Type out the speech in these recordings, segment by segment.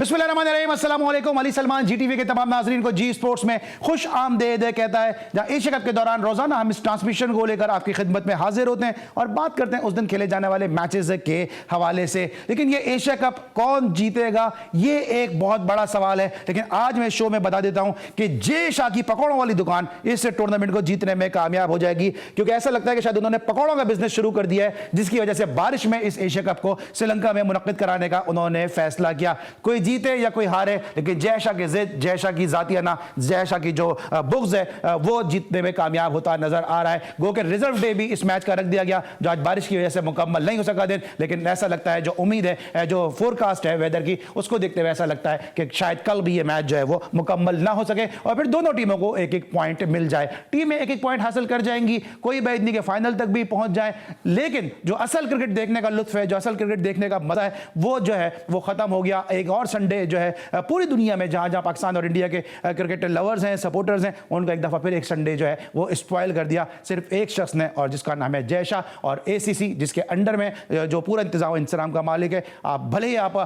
बिस्मिल्लाहिर्रहमानिर्रहीम, अस्सलाम वालेकुम। अली सलमान जी टीवी के तमाम नाज़रीन को जी स्पोर्ट्स में खुश आमदेद कहता है, जहां एशिया कप के दौरान रोजाना हम इस ट्रांसमिशन को लेकर आपकी खिदमत में हाजिर होते हैं और बात करते हैं उस दिन खेले जाने वाले मैचेस के हवाले से। लेकिन ये एशिया कप कौन जीतेगा, ये एक बहुत बड़ा सवाल है। लेकिन आज मैं शो में बता देता हूं कि जे शाह की पकौड़ों वाली दुकान इस टूर्नामेंट को जीतने में कामयाब हो जाएगी, क्योंकि ऐसा लगता है कि शायद उन्होंने पकौड़ों का बिजनेस शुरू कर दिया है, जिसकी वजह से बारिश में इस एशिया कप को श्रीलंका में मुनक्किद कराने का उन्होंने फैसला किया। कोई जीते या कोई हारे, लेकिन जय शाह की जिद, जय शाह की जातियाना, जय शाह की जो बुग़्ज़ है वो जीतने में कामयाब होता नजर आ रहा है। गो के रिजर्व डे भी इस मैच का रख दिया गया, जो आज बारिश की वजह से मुकम्मल नहीं हो सका दिन, लेकिन ऐसा लगता है, जो उम्मीद है, जो फोरकास्ट है वेदर की, उसको देखते हुए ऐसा लगता है कि शायद कल भी ये मैच जो है वो मुकम्मल ना हो सके और फिर दोनों टीमों को एक एक पॉइंट मिल जाए। टीमें एक एक पॉइंट हासिल कर जाएंगी, कोई बैद नहीं कि फाइनल तक भी पहुंच जाए। लेकिन जो असल क्रिकेट देखने का लुत्फ है, जो असल क्रिकेट देखने का मजा है, वो जो है वो खत्म हो गया। एक और संडे जो है पूरी दुनिया में जहां जहां पाकिस्तान और इंडिया के क्रिकेट लवर्स हैं, सपोर्टर्स हैं, उनका एक दफा फिर एक संडे जो है वो स्पॉइल कर दिया सिर्फ एक शख्स ने, और जिसका नाम है जय शाह और एसीसी, जिसके अंडर में जो पूरा इंतजाम का मालिक है। आप भले ही आप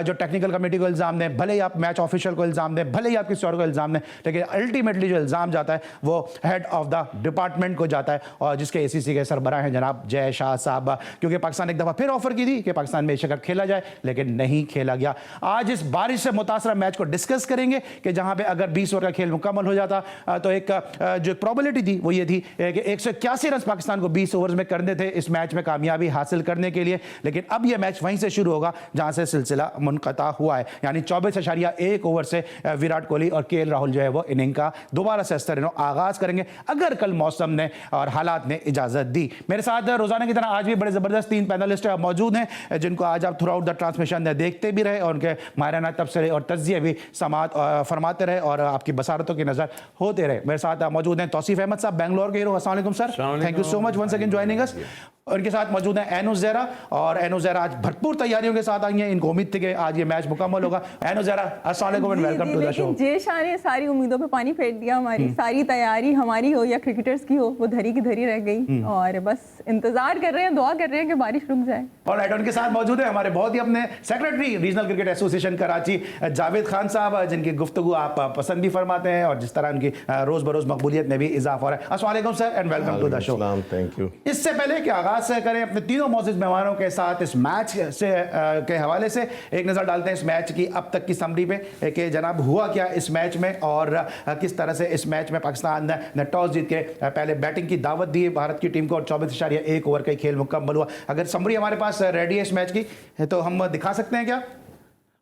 जो टेक्निकल कमेटी को इल्जाम दें, भले ही आप मैच ऑफिशियल को इल्जाम दें, भले ही आप किसी और को इल्जाम दें, लेकिन अल्टीमेटली जो इल्जाम जाता है वो हेड ऑफ द डिपार्टमेंट को जाता है, और जिसके एसीसी के सरबराह हैं जनाब जय शाह साहब। क्योंकि पाकिस्तान एक दफा फिर ऑफर की थी कि पाकिस्तान में एशिया कप खेला जाए, लेकिन नहीं खेला गया। आज इस बारिश से मुतासरा मैच को डिस्कस करेंगे कि जहां पे अगर 20 ओवर का खेल मुकम्मल हो जाता तो एक जो प्रोबेबिलिटी थी वो ये थी कि 181 रन पाकिस्तान को 20 ओवर्स में करने थे इस मैच में कामयाबी हासिल करने के लिए। लेकिन अब यह मैच वहीं से शुरू होगा जहां से सिलसिला मुनक़ता हुआ है, यानी 24.1 ओवर से विराट कोहली और केएल राहुल जो है वो इनिंग का दोबारा से आगाज करेंगे, अगर कल मौसम ने और हालात ने इजाजत दी। मेरे साथ रोजाना की तरह आज भी बड़े जबरदस्त 3 पैनलिस्ट मौजूद हैं, जिनको आज आप थ्रू आउट द ट्रांसमिशन देखते भी रहे और उनके माहिराना तबसरे और तज्जिए भी समात फरमाते रहे और आपकी बसारतों की नजर होते रहे। मेरे साथ मौजूद हैं तौसीफ अहमद साहब, बेंगलोर के हीरो। अस्सलाम वालेकुम sir, thank you so much once again joining us. उनके साथ मौजूद हैं एनो ज़ेरा, और एनो ज़ेरा आज भरपूर तैयारियों के साथ आई हैं। इनको उम्मीद थी कि आज ये मैच मुकम्मल होगा। एनो ज़ेरा, अस्सलाम वालेकुम and welcome to the show. Jay Shah ने सारी उम्मीदों पे पानी फेर दिया। हमारी सारी तैयारी, हमारी हो या क्रिकेटर्स की हो, वो धरी की धरी रह गई और बस इंतजार कर रहे हैं, दुआ कर रहे हैं कि बारिश रुक जाए। और उनके साथ मौजूद है हमारे बहुत ही अपने secretary regional cricket association Karachi Javed Khan साहब, जिनकी गुफ्तगू आप पसंद भी फरमाते हैं और जिस तरह उनकी रोज बरोज मकबूलियत में भी इजाफा हो रहा है। अस्सलाम वालेकुम sir and welcome to the show. Thank you. इससे पहले कि आगाज करें अपने तीनों मौजूद मेहमानों के साथ इस मैच से के हवाले से एक नज़र डालते हैं इस मैच की अब तक की समरी पे कि जनाब हुआ क्या इस मैच में और किस तरह से इस मैच में पाकिस्तान ने टॉस जीत के पहले बैटिंग की दावत दी भारत की टीम को और 24.1 ओवर का खेल मुकम्मल हुआ। अगर समरी हमारे पास रेडी है इस मैच की तो हम दिखा सकते हैं क्या?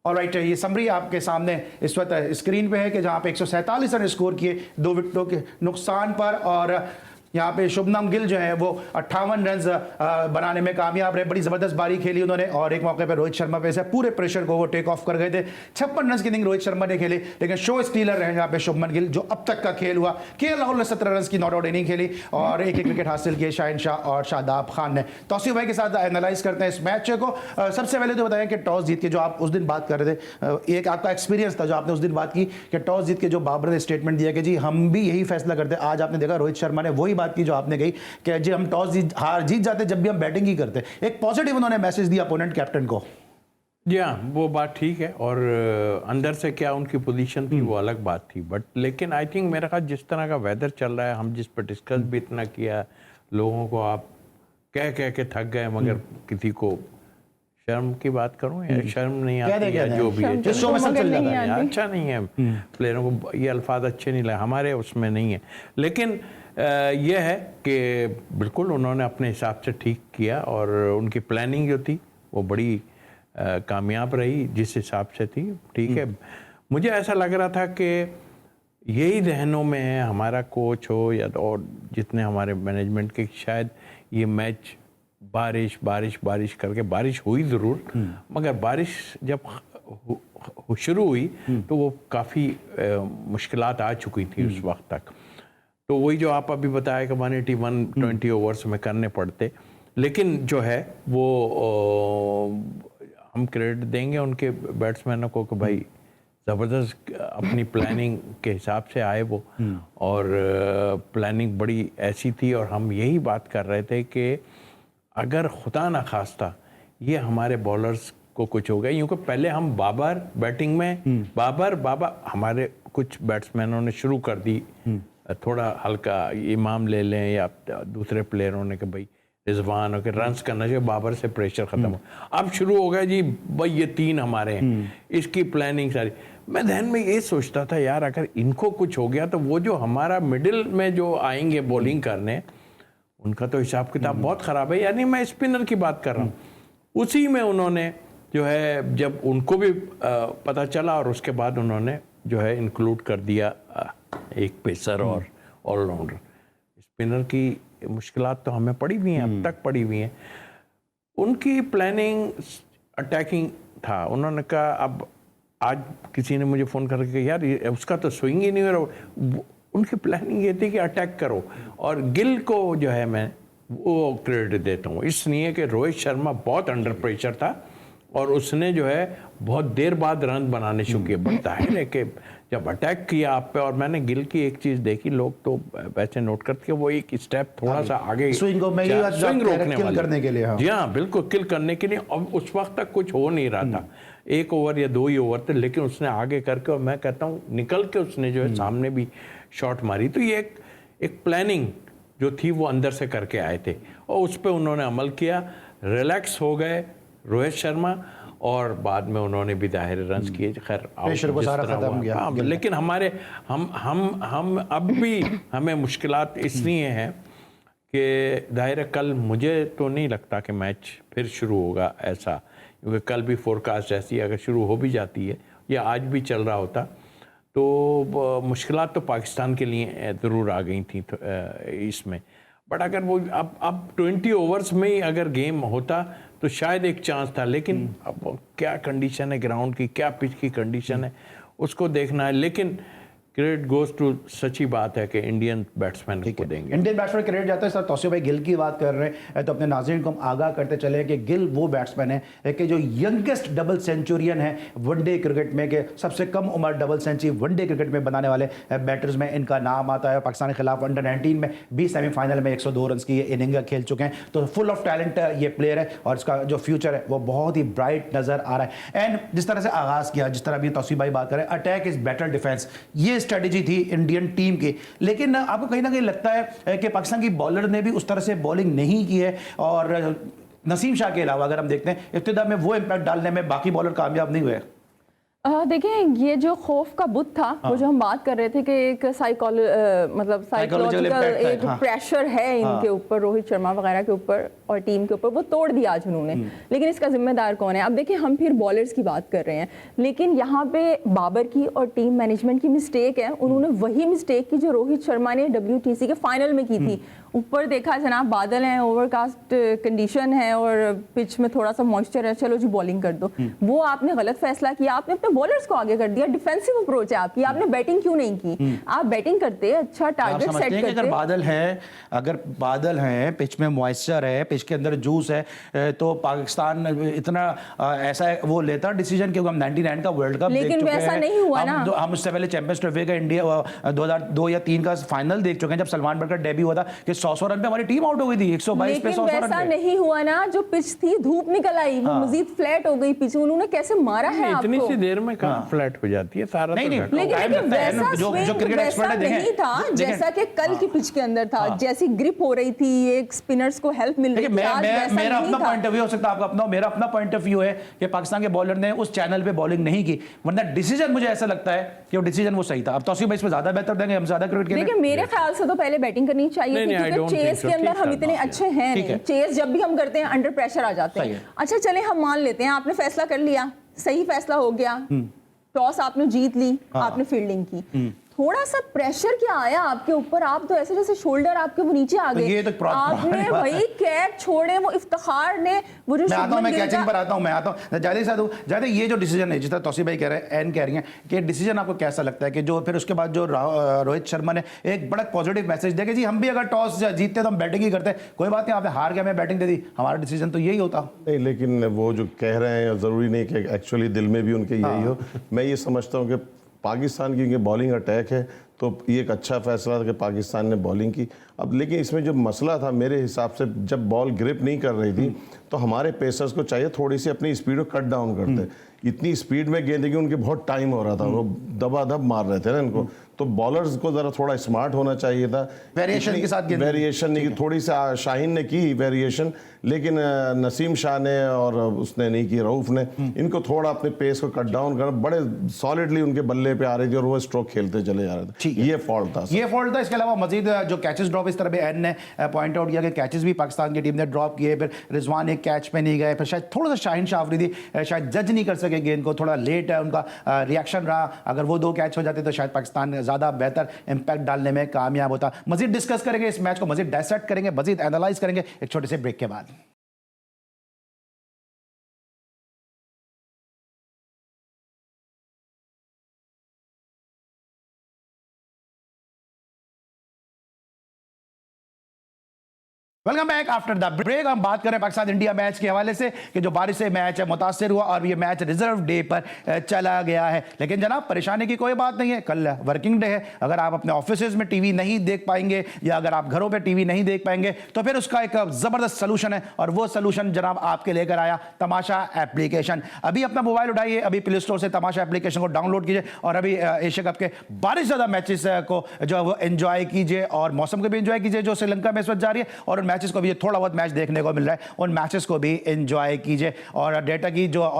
ऑलराइट, ये समरी आपके सामने इस वक्त स्क्रीन पे है कि जहां पे 147 रन स्कोर किए 2 विकेटों के नुकसान पर, और यहाँ पे शुभमन गिल जो है वो 58 रन बनाने में कामयाब रहे। बड़ी ज़बरदस्त बारी खेली उन्होंने और एक मौके पर रोहित शर्मा पे से पूरे प्रेशर को वो टेक ऑफ कर गए थे। 56 रन की इनिंग रोहित शर्मा ने खेली, लेकिन शो स्टीलर रहे यहाँ पे शुभमन गिल, जो अब तक का खेल हुआ। केएल राहुल ने 17 रन की नॉट आउट इनिंग खेली और एक विकेट हासिल किए शाहिन शाह और शादाब खान ने। तौसीफ भाई के साथ एनालाइज करते हैं इस मैच को। सबसे पहले तो बताएं कि टॉस जीत के जो आप उस दिन बात कर रहे थे, एक आपका एक्सपीरियंस था जो आपने उस दिन बात की कि टॉस जीत के जो बाबर ने स्टेटमेंट दिया कि जी हम भी यही फैसला करते। आज आपने देखा रोहित शर्मा ने वही बात की जो आपने कही कि जी हम टॉस जीत जाते जब भी हम बैटिंग ही करते। एक पॉजिटिव उन्होंने मैसेज दिया अपोनेंट कैप्टन को। जी हाँ, वो बात ठीक है और अंदर से क्या उनकी पोजीशन थी वो अलग बात थी, बट लेकिन आई थिंक मेरा ख्याल जिस तरह का वेदर चल रहा है, हम जिस पर डिस्कस भी इतना किया, लोगों को आप कह के थक गए, मगर किसी को शर्म की बात करूं या शर्म नहीं आती या जो भी है, अच्छा नहीं है, प्लेयरों को ये अल्फाज अच्छे नहीं लगे, हमारे उसमें नहीं है। लेकिन यह है कि बिल्कुल उन्होंने अपने हिसाब से ठीक किया और उनकी प्लानिंग जो थी वो बड़ी कामयाब रही जिस हिसाब से थी। ठीक है, मुझे ऐसा लग रहा था कि यही जहनों में है हमारा कोच हो या और जितने हमारे मैनेजमेंट के, शायद ये मैच बारिश करके, बारिश हुई ज़रूर, मगर बारिश जब शुरू हुई तो वो काफ़ी मुश्किलात आ चुकी थी उस वक्त तक। तो वही जो आप अभी बताया कि 180-120 ओवर्स में करने पड़ते, लेकिन जो है वो हम क्रेडिट देंगे उनके बैट्समैनों को कि भाई ज़बरदस्त अपनी प्लानिंग के हिसाब से आए वो, और प्लानिंग बड़ी ऐसी थी। और हम यही बात कर रहे थे कि अगर खुदा न खास्ता ये हमारे बॉलर्स को कुछ हो गया, क्योंकि पहले हम बाबर बैटिंग में बाबर हमारे कुछ बैट्समैनों ने शुरू कर दी थोड़ा हल्का इमाम ले लें या दूसरे प्लेयरों ने कि भाई रिजवान हो के रन्स करना चाहिए, बाबर से प्रेशर खत्म हो। अब शुरू हो गया जी भाई ये 3 हमारे हैं, इसकी प्लानिंग सारी। मैं ध्यान में ये सोचता था यार अगर इनको कुछ हो गया तो वो जो हमारा मिडिल में जो आएंगे बॉलिंग करने, उनका तो हिसाब किताब बहुत ख़राब है। यानी मैं स्पिनर की बात कर रहा हूँ। उसी में उन्होंने जो है जब उनको भी पता चला और उसके बाद उन्होंने जो है इंक्लूड कर दिया एक पेसर और ऑलराउंडर। स्पिनर की मुश्किलात तो हमें पड़ी हुई हैं, अब तक पड़ी हुई हैं। उनकी प्लानिंग अटैकिंग था। उन्होंने कहा अब आज किसी ने मुझे फ़ोन करके कहा यार उसका तो स्विंग ही नहीं हो रहा। उनकी प्लानिंग ये थी कि अटैक करो, और गिल को जो है मैं वो क्रेडिट देता हूँ इसलिए कि रोहित शर्मा बहुत अंडर प्रेशर था और उसने जो है बहुत देर बाद रन बनाने शुरू किए। बट जाहिर है कि जब अटैक किया आप पे, और मैंने गिल की एक चीज़ देखी, लोग तो वैसे नोट करते हैं वो एक स्टेप थोड़ा सा आगे स्विंग को स्विंग रोकने किल करने के लिए। हाँ जी हाँ बिल्कुल, किल करने के लिए। अब उस वक्त तक कुछ हो नहीं रहा था, 1 ओवर या 2 ही ओवर थे, लेकिन उसने आगे करके, और मैं कहता हूँ निकल के उसने जो है सामने भी शॉट मारी। तो ये एक प्लानिंग जो थी वो अंदर से करके आए थे और उस पर उन्होंने अमल किया। रिलैक्स हो गए रोहित शर्मा और बाद में उन्होंने भी जाहिर रन्स किए। खैर प्रेशर को सारा खत्म किया। हाँ, लेकिन हमारे हम अब भी हमें मुश्किलात इसलिए हैं कि जाहिर है कल मुझे तो नहीं लगता कि मैच फिर शुरू होगा ऐसा, क्योंकि कल भी फोरकास्ट ऐसी अगर शुरू हो भी जाती है या आज भी चल रहा होता तो मुश्किलात तो पाकिस्तान के लिए ज़रूर आ गई थी इसमें। बट अगर वो अब 20 ओवर्स में ही अगर गेम होता तो शायद एक चांस था, लेकिन अब क्या कंडीशन है ग्राउंड की, क्या पिच की कंडीशन है, उसको देखना है। लेकिन क्रेडिट गोज टू, सच्ची बात है कि इंडियन बैट्समैन को देंगे। इंडियन बैट्समैन क्रेडिट जाता है। सर तौसीफ भाई गिल की बात कर रहे हैं तो अपने नाज़रीन को हम आगाह करते चले कि गिल वो बैट्समैन है कि जो यंगेस्ट डबल सेंचुरियन है वनडे क्रिकेट में, के सबसे कम उम्र डबल सेंचुरी वनडे क्रिकेट में बनाने वाले बैटर्स में इनका नाम आता है। पाकिस्तान के खिलाफ अंडर-19 में भी सेमीफाइनल में 102 रन की इनिंग खेल चुके हैं। तो फुल ऑफ टैलेंट ये प्लेयर है और इसका जो फ्यूचर है वो बहुत ही ब्राइट नजर आ रहा है। एंड जिस तरह से आगाज किया, जिस तरह अभी तौसीफ भाई बात करें, अटैक इज बेटर डिफेंस, ये स्ट्रेटेजी थी इंडियन टीम की। लेकिन आपको कहीं ना कहीं लगता है कि पाकिस्तान की बॉलर ने भी उस तरह से बॉलिंग नहीं की है, और नसीम शाह के अलावा अगर हम देखते हैं इब्तिदा में वो इंपैक्ट डालने में बाकी बॉलर कामयाब नहीं हुए। देखिए ये जो खौफ का बुत था, वो जो हम बात कर रहे थे कि एक साइकोलॉजिकल एक प्रेशर है इनके ऊपर, रोहित शर्मा वगैरह के ऊपर और टीम के ऊपर, वो तोड़ दिया आज उन्होंने। लेकिन इसका जिम्मेदार कौन है? अब देखिए हम फिर बॉलर्स की बात कर रहे हैं, लेकिन यहाँ पे बाबर की और टीम मैनेजमेंट की मिस्टेक है। उन्होंने वही मिस्टेक की जो रोहित शर्मा ने WTC के फाइनल में की थी। ऊपर देखा जनाब बादल हैं, ओवरकास्ट कंडीशन है और पिच में थोड़ा सा मॉइस्चर है, चलो जी बॉलिंग कर दो। वो आपने गलत फैसला किया, आपने अपने बॉलर्स को आगे कर दिया। डिफेंसिव अप्रोच है आपकी, आपने बैटिंग क्यों नहीं की? आप बैटिंग करते, अच्छा टारगेट सेट करते। अगर बादल है, पिच में मॉइस्चर है, पिच के अंदर जूस है, तो पाकिस्तान इतना ऐसा वो लेता डिसीजन, क्योंकि हम 99 का वर्ल्ड कप देख चुके हैं। लेकिन वैसा नहीं हुआ ना। हम उससे पहले चैंपियंस ट्रॉफी का इंडिया 2002 या 3 का फाइनल देख चुके हैं, जब सलमान बट का डेब्यू हुआ था कि 100 रन पे हमारी टीम आउट हो गई थी, 122 पे 100 रन पे। वैसा नहीं हुआ ना, जो पिच थी धूप निकल आई, वो मजीद फ्लैट हो गई पिच। उन्होंने कैसे मारा है आपको? इतनी सी देर में कहां फ्लैट हो जाती है सारा? नहीं, लेकिन वैसा जो क्रिकेट एक्सपर्ट नहीं था जैसा कि कल की पिच के अंदर था। जैसी ग्रिप हो रही थी, एक स्पिनर्स को हेल्प मिल रही थी। मेरा अपना पॉइंट ऑफ व्यू हो सकता है, आपका अपना, मेरा अपना पॉइंट ऑफ व्यू है कि पाकिस्तान के बॉलर ने उस चैनल पे बॉलिंग नहीं की, वरना डिसीजन मुझे ऐसा लगता है कि वो डिसीजन वो सही था। अब तौसीफ भाई इसमें ज्यादा बेहतर देंगे, हम ज्यादा क्रिकेट खेलेंगे। देखिए मेरे ख्याल से तो पहले बैटिंग करनी चाहिए थी, क्योंकि चेस के अंदर हम इतने अच्छे हैं नहीं। चेस जब भी हम करते हैं अंडर प्रेशर आ जाते हैं। अच्छा चले हम मान लेते हैं आपने फैसला कर लिया, सही फैसला हो गया, टॉस आपने जीत ली, आपने फील्डिंग की, थोड़ा सा प्रेशर क्या आया आपके ऊपर? आप तो ऐसे जैसे शोल्डर आपके वो नीचे आ गए, तो आपने वही कैच छोड़े, वो इफ्तिखार ने वो जो मैं कैचिंग पर आता हूं ज्यादा ये जो डिसीजन है, जिस तरह तौसीफ भाई कह रहे हैं, एन कह रही हैं कि डिसीजन आपको कैसा लगता है कि जो फिर उसके बाद जो रोहित शर्मा ने एक बड़ा पॉजिटिव मैसेज दिया कि जी हम भी अगर टॉस जीतते तो हम बैटिंग ही करते, कोई बात नहीं आपने हार गया, मैं बैटिंग दे दी, हमारा डिसीजन तो यही होता। नहीं, लेकिन वो जो कह रहे हैं जरूरी नहीं कि एक्चुअली दिल में भी उनके यही हो। मैं ये समझता हूँ कि पाकिस्तान की बॉलिंग अटैक है तो ये एक अच्छा फैसला था कि पाकिस्तान ने बॉलिंग की। अब लेकिन इसमें जो मसला था मेरे हिसाब से, जब बॉल ग्रिप नहीं कर रही थी तो हमारे पेसर्स को चाहिए थोड़ी सी अपनी स्पीड को कट डाउन करते। इतनी स्पीड में गेंद की उनके बहुत टाइम हो रहा था, वो दबादब मार रहे थे ना इनको। तो बॉलर्स को ज़रा थोड़ा स्मार्ट होना चाहिए था, वेरिएशन के साथ वेरिएशन नहीं, थोड़ी सी शाहीन ने की वेरिएशन, लेकिन नसीम शाह ने और उसने नहीं की, रऊफ ने। इनको थोड़ा अपने पेस को कट डाउन करना, बड़े सॉलिडली उनके बल्ले पे आ रही थी और वो स्ट्रोक खेलते चले जा रहे थे। ये फॉल्ट था, ये फॉल्ट था। इसके अलावा मजीद जो कैचेस ड्रॉप, इस तरह पे एन ने पॉइंट आउट किया कि कैचेस भी पाकिस्तान की टीम ने ड्रॉप किए। फिर रिजवान एक कैच पे नहीं गए, फिर शायद थोड़ा सा शाहीन शाह अफरीदी शायद जज नहीं कर सके गेंद को, थोड़ा लेट है उनका रिएक्शन रहा। अगर वो 2 कैच हो जाते तो शायद पाकिस्तान ज़्यादा बेहतर इंपैक्ट डालने में कामयाब होता। मजीद डिस्कस करेंगे इस मैच को, मजीद डायसेक्ट करेंगे, मजीद एनालाइज करेंगे एक छोटे से ब्रेक के बाद। Welcome back after the break. हम बात करें पाकिस्तान इंडिया मैच के हवाले से कि जो बारिश से मैच है मुतासिर हुआ और ये मैच रिजर्व डे पर चला गया है। लेकिन जनाब परेशानी की कोई बात नहीं है, कल वर्किंग डे है। अगर आप अपने ऑफिसेज में टीवी नहीं देख पाएंगे या अगर आप घरों पे टीवी नहीं देख पाएंगे तो फिर उसका एक ज़बरदस्त सोल्यूशन है, और वो सोल्यूशन जनाब आपके लेकर आया तमाशा एप्लीकेशन। अभी अपना मोबाइल उठाइए, अभी प्ले स्टोर से तमाशा एप्लीकेशन को डाउनलोड कीजिए और अभी एशिया कप के बारिश ज़्यादा मैचेस को जो है वो एंजॉय कीजिए और मौसम को भी एंजॉय कीजिए जो श्रीलंका में इस वक्त जा रही है, और मैचेस को भी थोड़ा बहुत मैच देखने को मिल रहा है, उन मैचेस को भी एंजॉय कीजिए। और डेटा की जो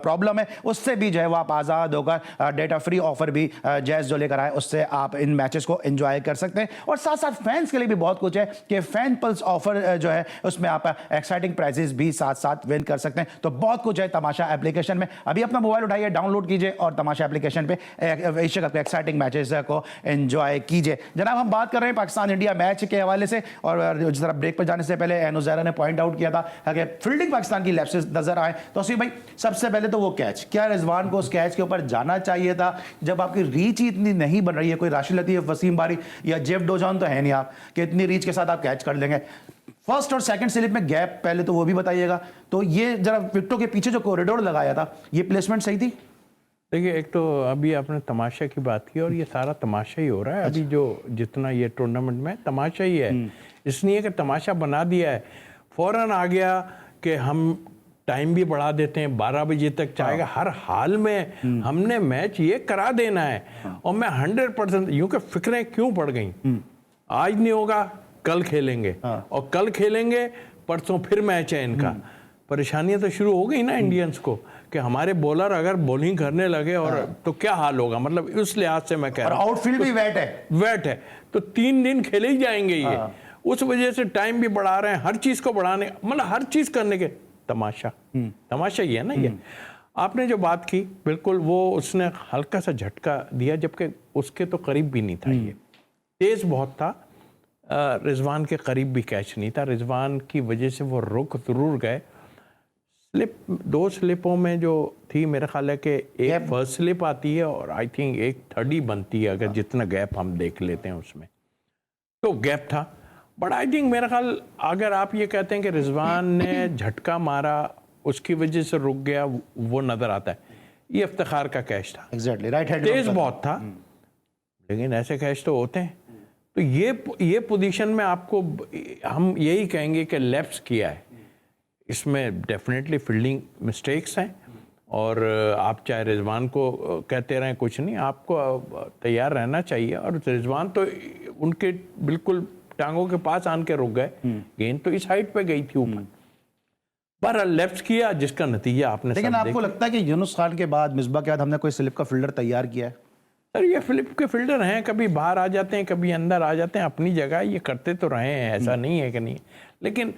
प्रॉब्लम है उससे भी जो है वो आप आज़ाद होकर डेटा फ्री ऑफर भी जैस जो लेकर आए उससे आप इन मैचेस को एंजॉय कर सकते हैं। और साथ साथ फैंस के लिए भी बहुत कुछ है कि फैन पल्स ऑफर जो है उसमें आप एक्साइटिंग प्राइजेस भी साथ साथ विन कर सकते हैं। तो बहुत कुछ है तमाशा एप्लीकेशन में। अभी अपना मोबाइल उठाइए, डाउनलोड कीजिए और तमाशा एप्लीकेशन पे एशिया कप के एक्साइटिंग मैचेस को एंजॉय कीजिए। जनाब हम बात कर रहे हैं पाकिस्तान इंडिया मैच के हवाले से, और जिस तरह ब्रेक पर जाने से पहले एनोज़ारा ने पॉइंट आउट किया था कि फील्डिंग पाकिस्तान की लेफ्ट से नजर आए। तो असीम भाई सबसे पहले तो वो कैच, क्या रिजवान को उस कैच के ऊपर जाना चाहिए था जब आपकी रीच ही इतनी नहीं बन रही है? कोई राशिद लतीफ, वसीम बारी या जेफ डोजॉन तो है नहीं आप कि इतनी रीच के साथ आप कैच कर लेंगे। फर्स्ट और सेकंड स्लिप में गैप पहले तो वो भी बताइएगा। तो ये जरा विकेटों के पीछे जो कॉरिडोर लगाया था ये प्लेसमेंट सही थी? देखिए, एक तो अभी आपने तमाशा की बात की और ये सारा तमाशा ही हो रहा है। अभी जो जितना ये टूर्नामेंट में तमाशा ही है, इसलिए कि तमाशा बना दिया है, फौरन आ गया कि हम टाइम भी बढ़ा देते हैं, 12 बजे तक चाहेगा, हर हाल में हमने मैच ये करा देना है। और मैं 100% यूं कि फिक्रें क्यों पड़ गई, आज नहीं होगा कल खेलेंगे, और कल खेलेंगे परसों फिर मैच है इनका। परेशानियां तो शुरू हो गई ना इंडियंस को कि हमारे बॉलर अगर बॉलिंग करने लगे और तो क्या हाल होगा। मतलब उस लिहाज से मैं कह रहा हूं, आउटफील्ड भी वेट है तो 3 दिन खेले ही जाएंगे ये। उस वजह से टाइम भी बढ़ा रहे हैं, हर चीज को बढ़ाने, मतलब हर चीज करने के तमाशा ही है ना ये। आपने जो बात की बिल्कुल वो उसने हल्का सा झटका दिया, जबकि उसके तो करीब भी नहीं था। ये तेज बहुत था, रिजवान के करीब भी कैच नहीं था। रिजवान की वजह से वो रुक जरूर गए। स्लिप 2 स्लिपों में जो थी, मेरा ख्याल है कि एक फर्स्ट स्लिप आती है और आई थिंक एक थर्ड ही बनती है अगर जितना गैप हम देख लेते हैं उसमें, तो गैप था। बट आई थिंक मेरा ख्याल अगर आप ये कहते हैं कि रिजवान ने झटका मारा उसकी वजह से रुक गया, वो नजर आता है। ये इफ्तिखार का कैच था, एग्जैक्टली राइट हैंड तेज बहुत था, लेकिन ऐसे कैच तो होते हैं। तो ये पोजीशन में आपको हम यही कहेंगे कि लेफ्ट किया है, इसमें डेफिनेटली फील्डिंग मिस्टेक्स हैं। और आप चाहे रिजवान को कहते रहें, कुछ नहीं, आपको तैयार रहना चाहिए। और रिजवान तो उनके बिल्कुल टांगों के पास आन के रुक गए, गेंद तो इस हाइट पे गई थी ऊपर, पर लेफ्ट किया जिसका नतीजा आपने। लेकिन आपको लगता है कि यूनुस खान के बाद, मिसबा के बाद हमने कोई स्लिप का फील्डर तैयार किया है? सर ये फ्लिप के फील्डर हैं, कभी बाहर आ जाते हैं कभी अंदर आ जाते हैं, अपनी जगह ये करते तो रहे हैं, ऐसा नहीं है कि नहीं। लेकिन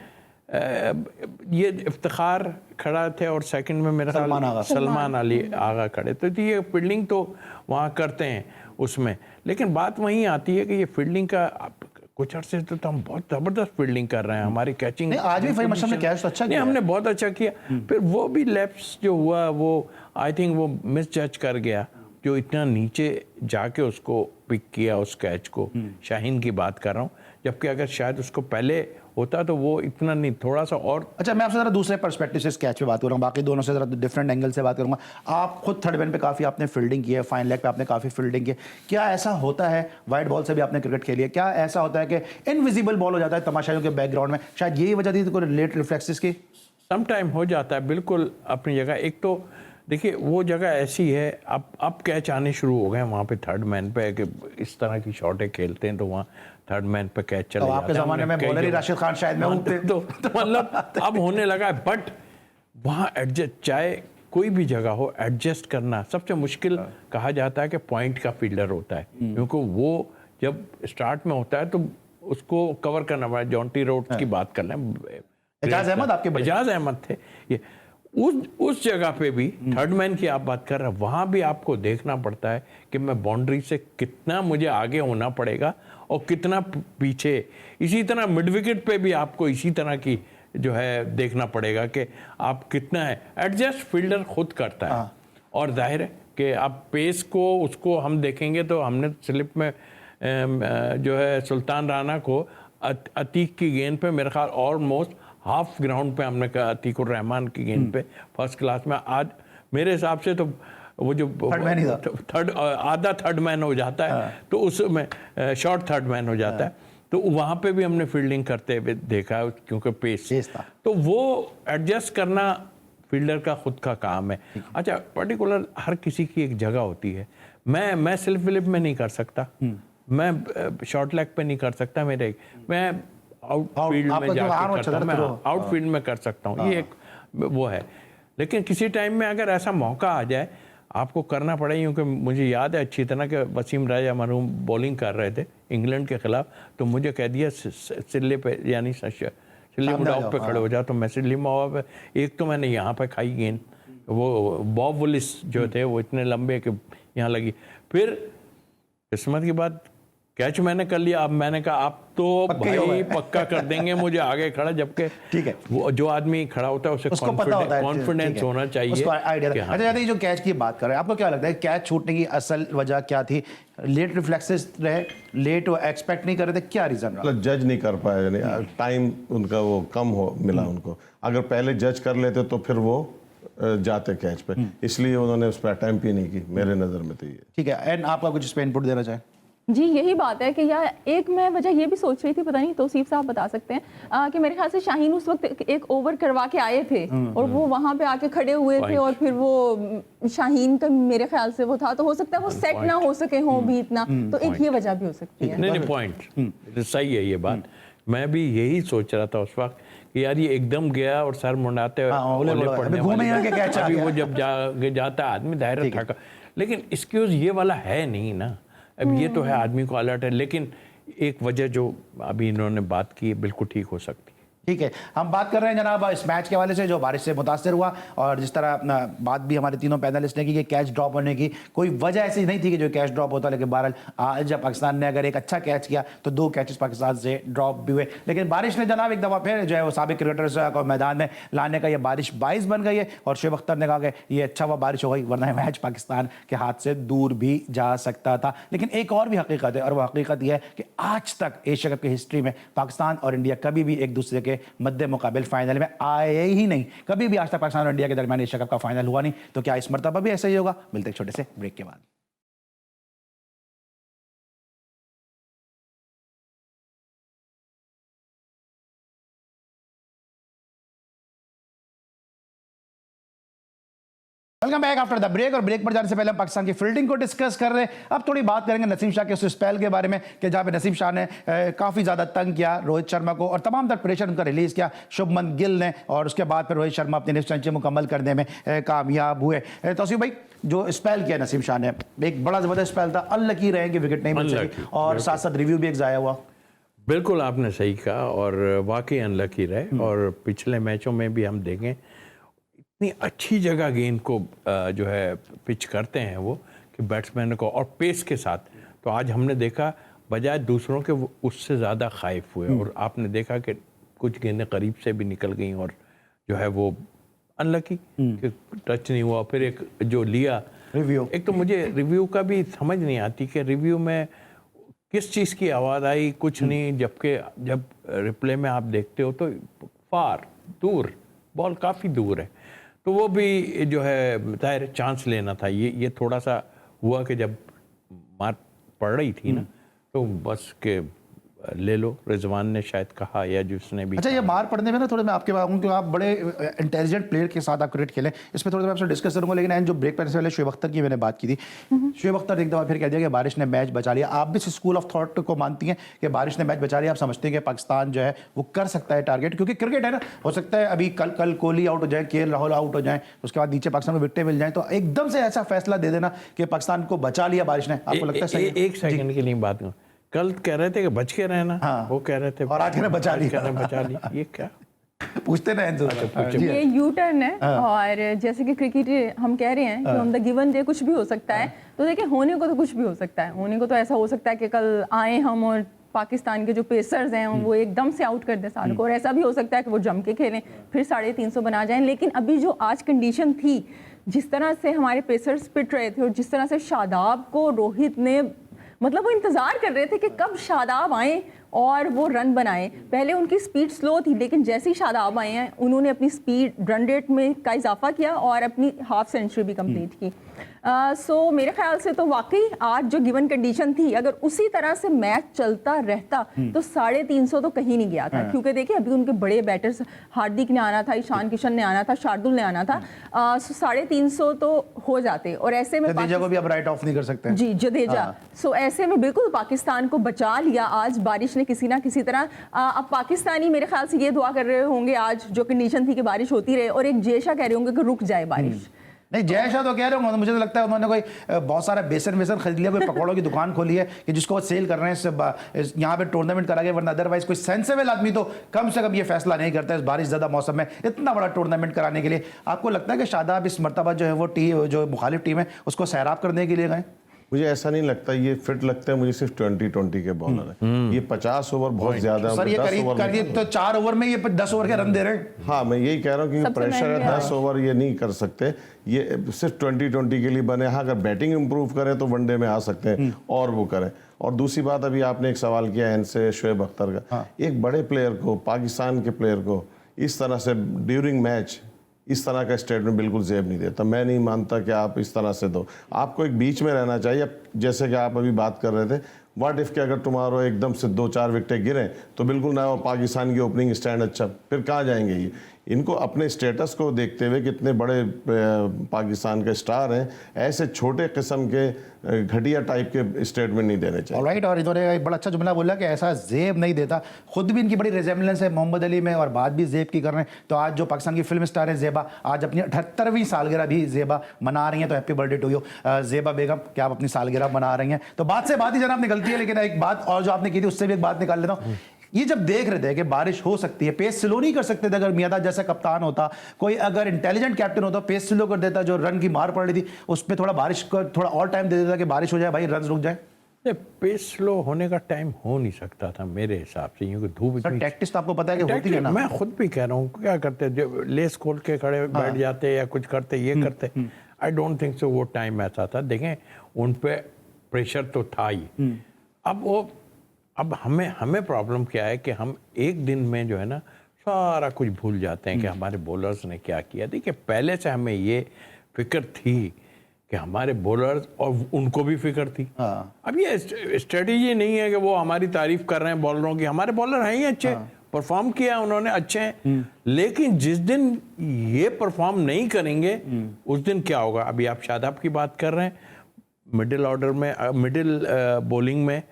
ये इफ्तिखार खड़ा थे और सेकंड में मेरा सलमान अली आगा खड़े, तो ये फील्डिंग तो वहाँ करते हैं उसमें। लेकिन बात वहीं आती है कि ये फील्डिंग का कुछ अर्से तो हम बहुत ज़बरदस्त फील्डिंग कर रहे हैं, हमारी कैचिंग आज भी फहीम अशरफ ने कैच तो अच्छा किया, हमने बहुत अच्छा किया। फिर वो भी लेफ्ट जो हुआ वो आई थिंक वो मिस जज कर गया, जो इतना नीचे जाके उसको पिक किया उस कैच को। शाहीन की बात कर रहा हूँ, जबकि अगर शायद उसको पहले होता तो वो इतना नहीं, थोड़ा सा और। अच्छा, मैं आपसे जरा दूसरे पर्सपेक्टिव से इस कैच पे बात करूँगा, बाकी दोनों से जरा डिफरेंट एंगल से बात करूँगा। आप खुद थर्ड मैन पे काफ़ी आपने फील्डिंग की है, फाइन लेग पे आपने काफ़ी फील्डिंग की है। क्या ऐसा होता है, वाइड बॉल से भी आपने क्रिकेट खेली है, क्या ऐसा होता है कि इनविजिबल बॉल हो जाता है तमाशाइयों के बैकग्राउंड में? शायद यही वजह थी कोई लेट रिफ्लेक्सेस की? सम टाइम हो जाता है, बिल्कुल अपनी जगह। एक तो देखिए वो जगह ऐसी है, अब कैच आने शुरू हो गए वहाँ पे थर्ड मैन पे, कि इस तरह की शॉटें खेलते हैं तो वहाँ थर्ड मैन पे कैच चले जाते हैं। आपके ज़माने में बॉलर ही राशिद खान शायद में उठते तो मतलब अब होने लगा है, बट वहाँ एडजस्ट, चाहे कोई भी जगह हो, एडजस्ट करना सबसे मुश्किल कहा जाता है कि पॉइंट का फील्डर होता है, क्योंकि वो जब स्टार्ट में होता है तो उसको कवर करना पड़ा। जॉन्टी रोड्स की बात कर लें, एजाज अहमद आपके बड़े? एजाज अहमद थे ये। उस जगह पे भी थर्ड मैन की आप बात कर रहे हैं, वहां भी आपको देखना पड़ता है कि मैं बाउंड्री से कितना मुझे आगे होना पड़ेगा और कितना पीछे। इसी तरह मिड विकेट पे भी आपको इसी तरह की जो है देखना पड़ेगा कि आप कितना है। एडजस्ट फील्डर खुद करता है। और जाहिर है कि आप पेस को उसको हम देखेंगे तो हमने स्लिप में जो है सुल्तान राणा को अतीक की गेंद पे मेरे ख्याल ऑलमोस्ट हाफ ग्राउंड पे हमने कहा, अतीकुर रहमान की गेंद पे फर्स्ट क्लास में। आज मेरे हिसाब से तो वो जो थर्ड आधा थर्ड मैन हो जाता है तो उसमें शॉर्ट थर्ड मैन हो जाता है, तो वहाँ पे भी हमने फील्डिंग करते हुए देखा है, क्योंकि पेस था। तो वो एडजस्ट करना फील्डर का खुद का काम है। अच्छा, पर्टिकुलर हर किसी की एक जगह होती है। मैं सिर्फ फ्लिप में नहीं कर सकता, मैं शॉर्ट लेग पे नहीं कर सकता, मैं आउटफील्ड में जाके करता हूं, मैं आउटफील्ड में कर सकता हूँ, ये एक वो है। लेकिन किसी टाइम में अगर ऐसा मौका आ जाए आपको करना पड़ेगा, क्योंकि मुझे याद है अच्छी तरह कि वसीम राजा मरहूम बॉलिंग कर रहे थे इंग्लैंड के खिलाफ, तो मुझे कह दिया सिल्ले पे, यानी सिल्ले मुड़ाव पे खड़े हो जाओ, तो मैं सिल्ले मुड़ाव पे, एक तो मैंने यहाँ पे खाई गेंद, वो बॉब विलिस जो थे वो इतने लंबे कि यहाँ लगी। फिर किस्मत की बात, कैच मैंने कर लिया। अब मैंने कहा आप तो भाई पक्का कर देंगे मुझे आगे खड़ा, जबकि ठीक है, वो जो आदमी खड़ा होता है उसे कॉन्फिडेंस होना चाहिए। अच्छा, ये जो कैच की बात कर रहे हैं, आपको क्या लगता है कैच छूटने की असल वजह क्या थी? लेट रिफ्लेक्सेस रहे, लेट वो एक्सपेक्ट नहीं कर रहे थे, क्या रीजन रहा? मतलब जज नहीं कर पाए, यानी टाइम उनका वो कम हो मिला उनको। अगर पहले जज कर लेते तो फिर वो जाते कैच पे, इसलिए उन्होंने उस पर अटेम्प्ट ही नहीं की, मेरे नज़र में तो ये। ठीक है, एंड आपका कुछ इस पे इनपुट देना चाहें? जी, यही बात है कि यार एक मैं वजह ये भी सोच रही थी, पता नहीं तौसीफ साहब बता सकते हैं, कि मेरे ख्याल से शाहीन उस वक्त एक ओवर करवा के आए थे और वो वहां पे आके खड़े हुए थे, और फिर वो शाहीन का मेरे ख्याल से वो था, तो हो सकता है वो सेट ना हो सके हो भी इतना, तो एक ये वजह भी हो सकती है। नहीं, पॉइंट सही है ये बात। मैं भी यही सोच रहा था उस वक्त कि यार ये एकदम गया और सर मुंडाते अभी वो जब जाता आदमी दायरा थका, लेकिन एक्सक्यूज ये वाला है नहीं ना। अब ये तो है आदमी को अलर्ट है, लेकिन एक वजह जो अभी इन्होंने बात की है बिल्कुल ठीक हो सकती है। ठीक है, हम बात कर रहे हैं जनाब इस मैच के हवाले से जो बारिश से मुतासर हुआ, और जिस तरह बात भी हमारे तीनों पैनलिस्ट ने की कि कैच ड्रॉप होने की कोई वजह ऐसी नहीं थी कि जो कैच ड्रॉप होता, लेकिन बहरहाल आज जब पाकिस्तान ने अगर एक अच्छा कैच किया तो 2 कैचेस पाकिस्तान से ड्रॉप भी हुए। लेकिन बारिश ने जनाब एक दफ़ा फिर जो है वो साबिक क्रिकेटर्स को मैदान में लाने का ये बारिश बाइस बन गई है, और शुएब अख्तर ने कहा कि ये अच्छा हुआ बारिश हो गई, वरना मैच पाकिस्तान के हाथ से दूर भी जा सकता था। लेकिन एक और भी हकीकत है, और वह हकीकत यह है कि आज तक एशिया कप की हिस्ट्री में पाकिस्तान और इंडिया कभी भी एक दूसरे के मद्दे मुकाबिल फाइनल में आए ही नहीं। कभी भी आज तक पाकिस्तान और इंडिया के दरमियान एशिया कप का फाइनल हुआ नहीं, तो क्या इस मर्तबा भी ऐसा ही होगा? मिलते एक छोटे से ब्रेक के बाद। Welcome back after the break. और ब्रेक पर जाने से पहले हम पाकिस्तान की फील्डिंग को डिस्कस कर रहे हैं। अब थोड़ी बात करेंगे नसीम शाह के उस स्पेल के बारे में कि जहाँ पे नसीम शाह ने काफ़ी ज़्यादा तंग किया रोहित शर्मा को, और तमाम तर प्रेशर उनका रिलीज़ किया शुभमन गिल ने, और उसके बाद फिर रोहित शर्मा अपनी नेक्स्ट सेंचुरी मुकम्मल करने में कामयाब हुए। तौसीफ भाई, जो स्पेल किया नसीम शाह ने, एक बड़ा ज़बरदस्त स्पेल था, अनलकी रहे कि विकेट नहीं मिल सकी, और साथ साथ रिव्यू भी एक ज़ाया हुआ। बिल्कुल आपने सही कहा, और वाकई अनलकी रहे। और पिछले मैचों में भी हम देखें इतनी अच्छी जगह गेंद को जो है पिच करते हैं वो, कि बैट्समैन को और पेस के साथ, तो आज हमने देखा बजाय दूसरों के वो उससे ज़्यादा खाइफ हुए, और आपने देखा कि कुछ गेंदें करीब से भी निकल गई और जो है वो अनलकी कि टच नहीं हुआ। फिर एक जो लिया रिव्यू, एक तो मुझे रिव्यू का भी समझ नहीं आती कि रिव्यू में किस चीज़ की आवाज़ आई, कुछ नहीं, जबकि जब रिप्ले में आप देखते हो तो फार दूर, बॉल काफ़ी दूर है। तो वो भी जो है जाहिर चांस लेना था। ये थोड़ा सा हुआ कि जब मार पड़ रही थी ना, तो बस के ले लो, रिजवान ने शायद कहा या जिसने भी। अच्छा, ये मार पड़ने में ना थोड़े मैं आपके बात क्योंकि आप बड़े इंटेलिजेंट प्लेयर के साथ आप क्रिकेट खेले, इसमें थोड़ा मैं आपसे डिस्कस करूंगा, लेकिन एंड जो ब्रेक पहले से पहले शुएब अख्तर की मैंने बात की थी, शुएब अख्तर एक दफ़ा फिर कह दिया कि बारिश ने मैच बचा लिया। आप भी स्कूल ऑफ थॉट को मानती हैं कि बारिश ने मैच बचा लिया? आप समझते हैं कि पाकिस्तान जो है वो कर सकता है टारगेट? क्योंकि क्रिकेट है ना, हो सकता है अभी कल कोहली आउट हो जाए, केएल राहुल आउट हो जाए, उसके बाद नीचे पाकिस्तान को विकेटें मिल जाए, तो एकदम से ऐसा फैसला दे देना कि पाकिस्तान को बचा लिया बारिश ने, आपको लगता है सही? एक सेकंड के लिए बात करूं, कल कह रहे थे कि बच के रहना, हाँ। वो कह रहे थे, और आज कह रहे बचा लिया। ये क्या पूछते ना ये यू टर्न है। और जैसे कि क्रिकेट हम कह रहे हैं कि ऑन द गिवन डे कुछ भी हो सकता है, तो देखिए होने को तो कुछ भी हो सकता है। होने को तो ऐसा हो सकता है कि कल आए हम और पाकिस्तान के जो पेसर्स हैं वो एकदम से आउट कर दें सारों को, और ऐसा भी हो सकता है कि वो जम के खेलें, फिर 350 बना जाएं। लेकिन अभी जो आज कंडीशन थी, जिस तरह से हमारे पेसर्स पिट रहे थे और जिस तरह से शादाब को रोहित ने, मतलब वो इंतज़ार कर रहे थे कि कब शादाब आए और वो रन बनाए। पहले उनकी स्पीड स्लो थी, लेकिन जैसे ही शादाब आए हैं उन्होंने अपनी स्पीड, रन रेट में का इजाफा किया और अपनी हाफ सेंचुरी भी कंप्लीट की। सो मेरे ख्याल से तो वाकई आज जो गिवन कंडीशन थी, अगर उसी तरह से मैच चलता रहता तो 350 तो कहीं नहीं गया था। क्योंकि देखिए अभी उनके बड़े बैटर्स, हार्दिक ने आना था, ईशान किशन ने आना था, शार्दुल ने आना था, 350 तो हो जाते। और ऐसे में जडेजा को भी अब राइट ऑफ नहीं कर सकते जी, जडेजा। सो ऐसे में बिल्कुल पाकिस्तान को बचा लिया आज बारिश ने किसी ना किसी तरह। अब पाकिस्तानी मेरे ख्याल से ये दुआ कर रहे होंगे आज जो कंडीशन थी कि बारिश होती रहे, और एक जयशाह कह रहे होंगे कि रुक जाए बारिश। नहीं, जयशाह तो कह रहे होंगे, मुझे तो लगता है उन्होंने कोई बहुत सारा बेसन खरीद लिया, कोई पकौड़ों की दुकान खोली है कि जिसको वो सेल कर रहे हैं, यहाँ पे टूर्नामेंट करा गया। वरना अदरवाइज कोई सेंसेबल आदमी तो कम से कम ये फैसला नहीं करता है इस बारिश ज़्यादा मौसम में इतना बड़ा टूर्नामेंट कराने के लिए। आपको लगता है कि शादाब इस मरतबा जो है वो जो मुखालिफ टीम है उसको सैराब करने के लिए गए? मुझे ऐसा नहीं लगता, ये फिट लगता है मुझे सिर्फ 20-20 के बॉलर है। ये 50 ओवर बहुत ज्यादा है। सर ये करीब तो 4 ओवर में ये 10 ओवर के रन दे रहे हैं। हाँ, मैं यही कह रहा हूँ कि प्रेशर है, 10 ओवर ये नहीं कर सकते, ये सिर्फ 20-20 के लिए बने। हाँ, अगर बैटिंग इंप्रूव करें तो वनडे में आ सकते हैं और वो करें। और दूसरी बात, अभी आपने एक सवाल किया इनसे शुएब अख्तर का, एक बड़े प्लेयर को, पाकिस्तान के प्लेयर को इस तरह से ड्यूरिंग मैच इस तरह का स्टेटमेंट बिल्कुल जेब नहीं देता। मैं नहीं मानता कि आप इस तरह से दो, आपको एक बीच में रहना चाहिए। जैसे कि आप अभी बात कर रहे थे, व्हाट इफ कि अगर तुम्हारा एकदम से 2-4 विकेटें गिरें तो बिल्कुल ना, पाकिस्तान की ओपनिंग स्टैंड अच्छा, फिर कहाँ जाएंगे ये? इनको अपने स्टेटस को देखते हुए, कितने बड़े पाकिस्तान के स्टार हैं, ऐसे छोटे किस्म के घटिया टाइप के स्टेटमेंट नहीं देने चाहिए। राइट। और इन्होंने एक बड़ा अच्छा जुमला बोला कि ऐसा जेब नहीं देता। खुद भी इनकी बड़ी रिजेम्बलेंस है मोहम्मद अली में, और बात भी जेब की कर रहे हैं। तो आज जो पाकिस्तान की फिल्म स्टार है ज़ेबा, आज अपनी 78वीं सालगिरह भी ज़ेबा मना रही हैं। तो happy birthday to you Zeba Begum, क्या आप अपनी सालगिरह मना रही हैं? तो बात से बात ही जनाब निकलती है। लेकिन एक बात और जो आपने की थी उससे भी एक बात निकाल लेता हूँ। ये जब देख रहे थे कि बारिश हो सकती है, पेस स्लो नहीं कर सकते थे। अगर मियादाद जैसा कप्तान होता, कोई अगर इंटेलिजेंट कैप्टन होता, पेस स्लो कर देता, जो रन की मार पड़ रही थी उस पर थोड़ा बारिश का थोड़ा और टाइम दे देता कि बारिश हो जाए भाई, रन रुक जाए। पेस स्लो होने का टाइम हो नहीं सकता था मेरे हिसाब से, क्योंकि धूप इतनी टैक्टिस तो आपको पता है कि होती है ना। मैं खुद भी कह रहा हूँ, क्या करते जो लेस खोल के खड़े बैठ जाते या कुछ करते, ये करते। आई डोंट थिंक सो वो टाइम ऐसा था। देखें, उन पे प्रेशर तो था ही। अब हमें प्रॉब्लम क्या है कि हम एक दिन में जो है ना सारा कुछ भूल जाते हैं कि हमारे बॉलर्स ने क्या किया। देखिए, पहले से हमें ये फिक्र थी कि हमारे बॉलर्स, और उनको भी फिक्र थी। अब ये स्ट्रेटेजी नहीं है कि वो हमारी तारीफ कर रहे हैं बॉलरों की, हमारे बॉलर हैं ही अच्छे, परफॉर्म किया उन्होंने, अच्छे हैं। लेकिन जिस दिन ये परफॉर्म नहीं करेंगे उस दिन क्या होगा? अभी आप शादाब की बात कर रहे हैं, मिडिल ऑर्डर में, मिडिल बॉलिंग में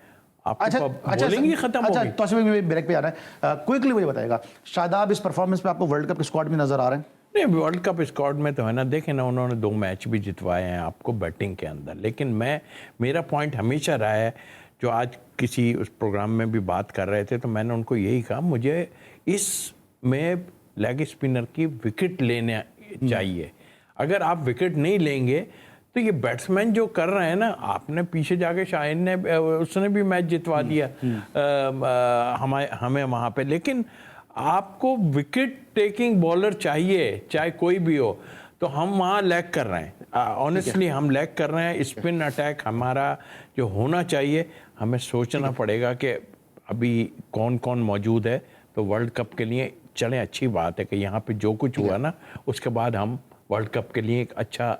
बॉलिंग ही खत्म हो गई। तो ब्रेक पे आ रहा है, क्विकली मुझे बताएगा, शादाब इस परफॉर्मेंस पे आपको वर्ल्ड कप के स्क्वाड में नजर आ रहे हैं? नहीं, वर्ल्ड कप स्क्वाड में तो है ना, देखें ना, उन्होंने 2 मैच भी जितवाए हैं आपको बैटिंग के अंदर। लेकिन मेरा पॉइंट हमेशा रहा है, जो आज किसी उस प्रोग्राम में भी बात कर रहे थे तो मैंने उनको यही कहा, मुझे इसमें लेग स्पिनर की विकेट लेने चाहिए। अगर आप विकेट नहीं लेंगे तो ये बैट्समैन जो कर रहे हैं ना, आपने पीछे जाके शाहिन ने, उसने भी मैच जितवा दिया हमें वहाँ पे। लेकिन आपको विकेट टेकिंग बॉलर चाहिए, चाहे कोई भी हो। तो हम वहाँ लैग कर रहे हैं, ऑनेस्टली हम लैग कर रहे हैं। स्पिन अटैक हमारा जो होना चाहिए, हमें सोचना पड़ेगा कि अभी कौन कौन मौजूद है। तो वर्ल्ड कप के लिए चलें, अच्छी बात है कि यहाँ पे जो कुछ हुआ ना, उसके बाद हम वर्ल्ड कप के लिए एक अच्छा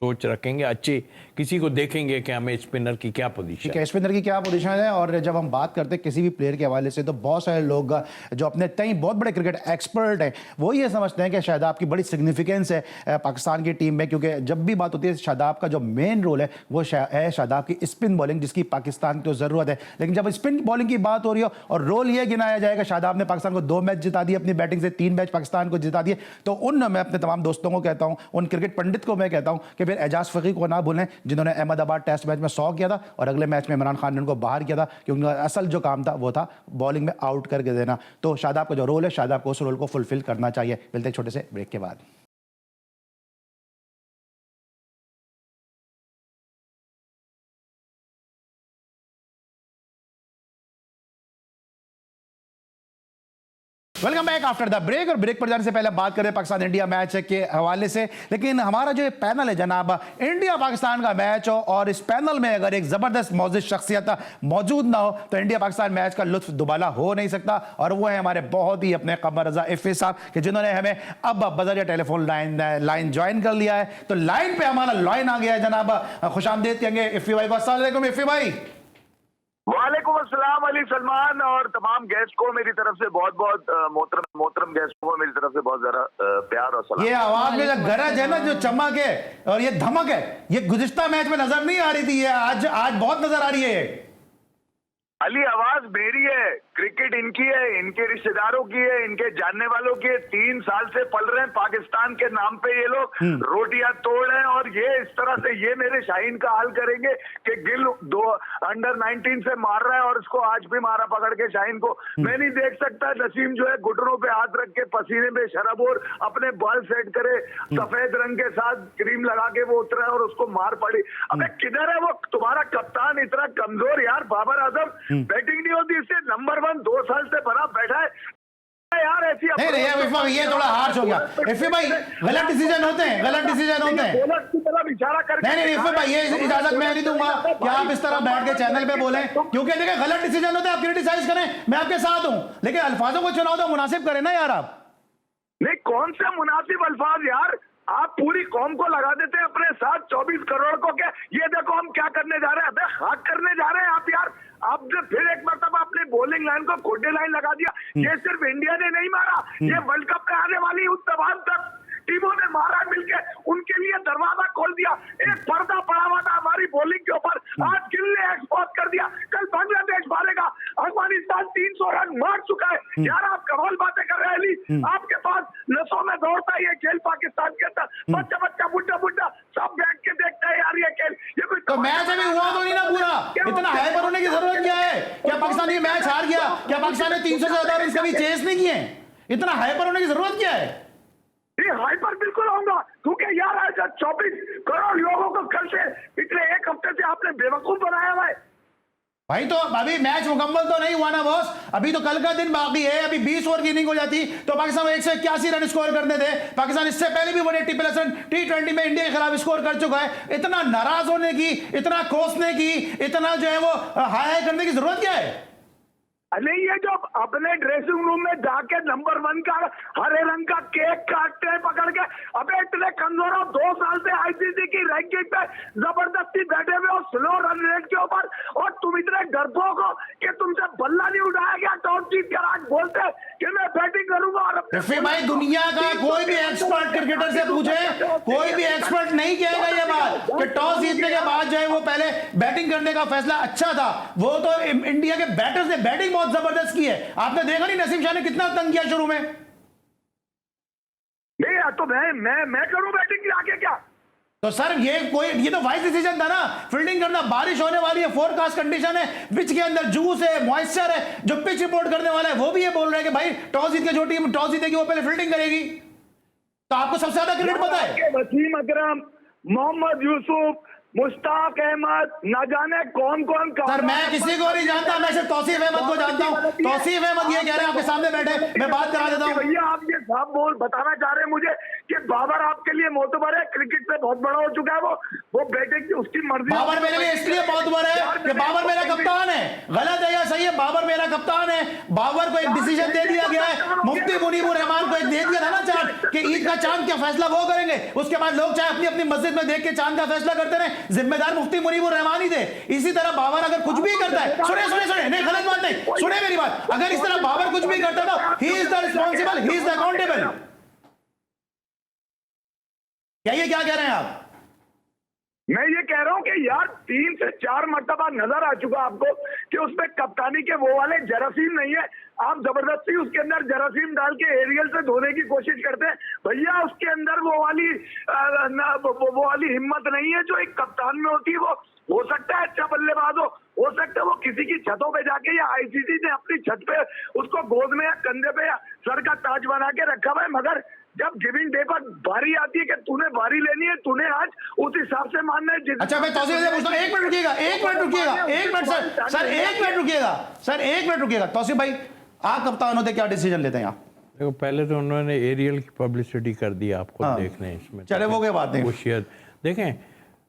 सोच रखेंगे, अच्छी किसी को देखेंगे कि हमें स्पिनर की क्या पोजीशन है, स्पिनर की क्या पोजीशन है। और जब हम बात करते हैं किसी भी प्लेयर के हवाले से, तो बहुत सारे लोग जो अपने तय बहुत बड़े क्रिकेट एक्सपर्ट हैं वो ये समझते हैं कि शादाब की बड़ी सिग्निफिकेंस है पाकिस्तान की टीम में, क्योंकि जब भी बात होती है शादाब का जो मेन रोल है वो है शादाब की स्पिन बॉलिंग, जिसकी पाकिस्तान को ज़रूरत है। लेकिन जब स्पिन बॉलिंग की बात हो रही हो और रोल ये गिनाया जाएगा, शादाब ने पाकिस्तान को 2 मैच जिता दिए अपनी बैटिंग से, 3 मैच पाकिस्तान को जिता दिए, तो मैं अपने तमाम दोस्तों को कहता हूँ, उन क्रिकेट पंडित को मैं कहता हूँ कि फिर एजाज फ़कीह को ना भूलें, जिन्होंने अहमदाबाद टेस्ट मैच में 100 किया था और अगले मैच में इमरान खान ने उनको बाहर किया था, क्योंकि असल जो काम था वो था बॉलिंग में आउट करके देना। तो शादाब का जो रोल है, शादाब को उस रोल को फुलफिल करना चाहिए। मिलते हैं छोटे से ब्रेक के बाद। Welcome back after the break. और ब्रेक पर जाने से पहले बात करें पाकिस्तान इंडिया मैच के हवाले से। लेकिन हमारा जो पैनल है जनाब, इंडिया पाकिस्तान का मैच हो और इस पैनल में अगर एक जबरदस्त मौजूद शख्सियत मौजूद ना हो तो इंडिया पाकिस्तान मैच का लुत्फ दुबाला हो नहीं सकता। और वो है हमारे बहुत ही अपने कमर रजा इफ़ी साहब, कि जिन्होंने हमें अब बजरिया टेलीफोन लाइन ज्वाइन कर लिया है। तो लाइन पे हमारा लाइन आ गया है जनाब, खुशामदीद कहेंगे इफ़ी भाई को। अस्सलाम वालेकुम इफ़ी भाई। वालेकुम अस्सलाम अली सलमान, और तमाम गेस्ट को मेरी तरफ से बहुत बहुत मोहतरम गेस्ट को मेरी तरफ से बहुत ज़्यादा प्यार और सलाम। ये आवाज में जो गरज है ना, जो चमक है और ये धमक है, ये गुज़िश्ता मैच में नजर नहीं आ रही थी, ये आज बहुत नजर आ रही है। अली आवाज मेरी है, क्रिकेट इनकी है, इनके रिश्तेदारों की है, इनके जानने वालों की है। 3 साल से पल रहे हैं पाकिस्तान के नाम पे ये लोग रोटियां तोड़ रहे हैं, और ये इस तरह से ये मेरे शाहीन का हाल करेंगे कि गिल 2 अंडर 19 से मार रहा है और इसको आज भी मारा पकड़ के शाहीन को। मैं नहीं देख सकता नसीम जो है घुटनों पे हाथ रख के पसीने में शराबोर अपने बॉल सेट करे, सफेद रंग के साथ क्रीम लगा के वो उतरा और उसको मार पड़ी। अबे किधर है वो तुम्हारा कप्तान, इतना कमजोर यार, बाबर आजम बैटिंग नहीं होती, इससे नंबर 1 2 साल से भरा बैठा है यार। ऐसी नहीं, ये थोड़ा हार्श हो गया इफ़ी भाई। गलत डिसीजन होते हैं, गलत डिसीजन होते हैं। नहीं इफ़ी भाई, ये इजाजत मैं नहीं दूंगा कि आप इस तरह बैठ के चैनल पे बोलें, क्योंकि देखिए गलत डिसीजन होते हैं। आप क्रिटिसाइज करें, मैं आपके साथ हूं, लेकिन अल्फाजों को चुनाव तो मुनासिब करें ना यार आप। नहीं, कौन से मुनासिब अल्फाज यार, आप पूरी कौम को लगा देते हैं अपने साथ 24 करोड़ को। क्या ये देखो हम क्या करने जा रहे हैं, अबे खाक करने जा रहे हैं आप यार। आपने फिर एक मरतबा अपनी बॉलिंग लाइन को खोटे लाइन लगा दिया। ये सिर्फ इंडिया ने नहीं मारा, ये वर्ल्ड कप में आने वाली उस तमाम तक टीमों ने मारा मिलके, उनके लिए दरवाजा खोल दिया। एक पर्दा पड़ा हुआ था हमारी बॉलिंग के ऊपर, आज गिल ने एक्सपोज कर दिया। कल बांग्लादेश मारेगा, अफगानिस्तान 300 रन मार चुका है यार। आप कमाल बातें कर रहे हैं अली, आपके पास नसों में दौड़ता है ये खेल पाकिस्तान के अंदर। बच्चा बुड्ढा सब बैठ के देखता है यार ये खेल। ये कोई तो मैच अभी हुआ तो नहीं ना पूरा, इतना हाइपर होने की जरूरत क्या है? क्या पाकिस्तान ये मैच हार गया? क्या पाकिस्तान ने 300 से ज्यादा रन कभी चेस नहीं किए? इतना हाइपर होने की जरूरत क्या है? हाइपर बिल्कुल होगा, क्योंकि यार आज 24 करोड़ लोगों को कल से पिछले 1 हफ्ते से आपने बेवकूफ बनाया हुआ है भाई। तो अभी मैच मुकम्मल तो नहीं हुआ ना बॉस, अभी तो कल का दिन बाकी है। अभी 20 ओवर की इनिंग हो जाती तो पाकिस्तान 181 रन स्कोर करने थे। पाकिस्तान इससे पहले भी 180+ रन T20 में इंडिया के खिलाफ स्कोर कर चुका है। इतना नाराज होने की, इतना कोसने की, इतना जो है वो हाय करने की जरूरत क्या है? नहीं, ये जो अपने ड्रेसिंग रूम में जाके नंबर 1 का हरे रंग का केक काटते हैं पकड़ के, अबे इतने कमजोर हो। 2 साल से आईसीसी की रैंकिंग पे जबरदस्ती बैठे हुए हो स्लो रन रेट के ऊपर, और तुम इतने डरपोक हो कि तुमसे बल्ला नहीं उठाया गया। टॉस जीत कर आज बोलते कि मैं बैटिंग करूंगा। और भाई दुनिया का कोई भी एक्सपर्ट क्रिकेटर से पूछे, कोई भी एक्सपर्ट नहीं कहेगा ये बात कि टॉस जीतने के बाद जो है वो पहले बैटिंग करने का फैसला अच्छा था। वो तो इंडिया के बैटर्स ने बैटिंग जबरदस्त की है। आपने देखा नहीं नसीम शाह ने कितना तंग किया शुरू में? नहीं तो मैं करूं बैटिंग आगे क्या? तो सर ये तो वाइज डिसीजन था ना, फील्डिंग करना। बारिश होने वाली है, फोरकास्ट कंडीशन है, पिच के अंदर जूस है, मॉइस्चर है। जो पिच रिपोर्ट करने वाला है वो भी ये बोल रहा है कि भाई टॉस जीत के जो टीम टॉस जीतेगी वो पहले फील्डिंग करेगी। तो आपको सबसे ज्यादा क्रिकेट पता है? वसीम अकरम, मोहम्मद यूसुफ, मुश्ताक अहमद, न जाने कौन सर मैं किसी को नहीं जानता, मैं सिर्फ तौसीफ अहमद को जानता हूं। तौसीफ अहमद ये कह रहे हैं आपके सामने बैठे, मैं बात करा देता हूं। भैया आप ये साहब बोल बताना चाह रहे हैं मुझे कि बाबर आपके लिए मोतबर है, क्रिकेट से बहुत बड़ा हो चुका है वो बेटे की उसकी मर्जी। बाबर मेरे लिए इसलिए मोतबर है कि बाबर मेरा कप्तान है। गलत है या सही है, बाबर मेरा कप्तान है। बाबर को एक डिसीजन दे दिया गया है, मुफ्ती मुनीबुर रहमान को एक दे दिया था ना चांद कि ईद का चांद क्या फैसला वो करेंगे, उसके बाद लोग चाहे अपनी अपनी मस्जिद में देख के चांद का फैसला करते रहे, जिम्मेदार मुफ्ती मुनीबुर रहमान ही थे। इसी तरह बाबर अगर कुछ भी करता है, सुने सुने सुने, नहीं गलत बात नहीं, सुने मेरी बात, अगर इस तरह बाबर कुछ भी करता था, he is the responsible, he is the accountable. क्या ये क्या कह रहे हैं आप? मैं ये कह रहा हूं कि यार 3 से 4 मर्तबा नजर आ चुका आपको कि उसमें कप्तानी के वो वाले जरासीम नहीं है। आप जबरदस्ती उसके अंदर जरासीम डाल के एरियल से धोने की कोशिश करते हैं। भैया उसके अंदर वो वाली हिम्मत नहीं है जो एक कप्तान में होती है। वो हो सकता है अच्छा बल्लेबाज हो सकता है वो किसी की छतों पे जाके या आईसीसी ने अपनी छत पे उसको गोद में या कंधे पे या सर का ताज बना के रखा हुआ है, मगर जब गिविंग डे पर बारी आती है कि तूने बारी लेनी है, तूने आज उस हिसाब से मानना है। अच्छा मैं तौसीफ से पूछता हूं, एक मिनट रुकिएगा, एक मिनट रुकिएगा, एक मिनट सर, एक मिनट रुकिएगा सर, एक मिनट रुकिएगा। तौसीफ भाई आप कप्तान होते क्या डिसीजन लेते हैं आप? देखो पहले तो उन्होंने एरियल की पब्लिसिटी कर दी, आपको देखना है इसमें। चले वो क्या बात नहीं, वो शेयर देखें,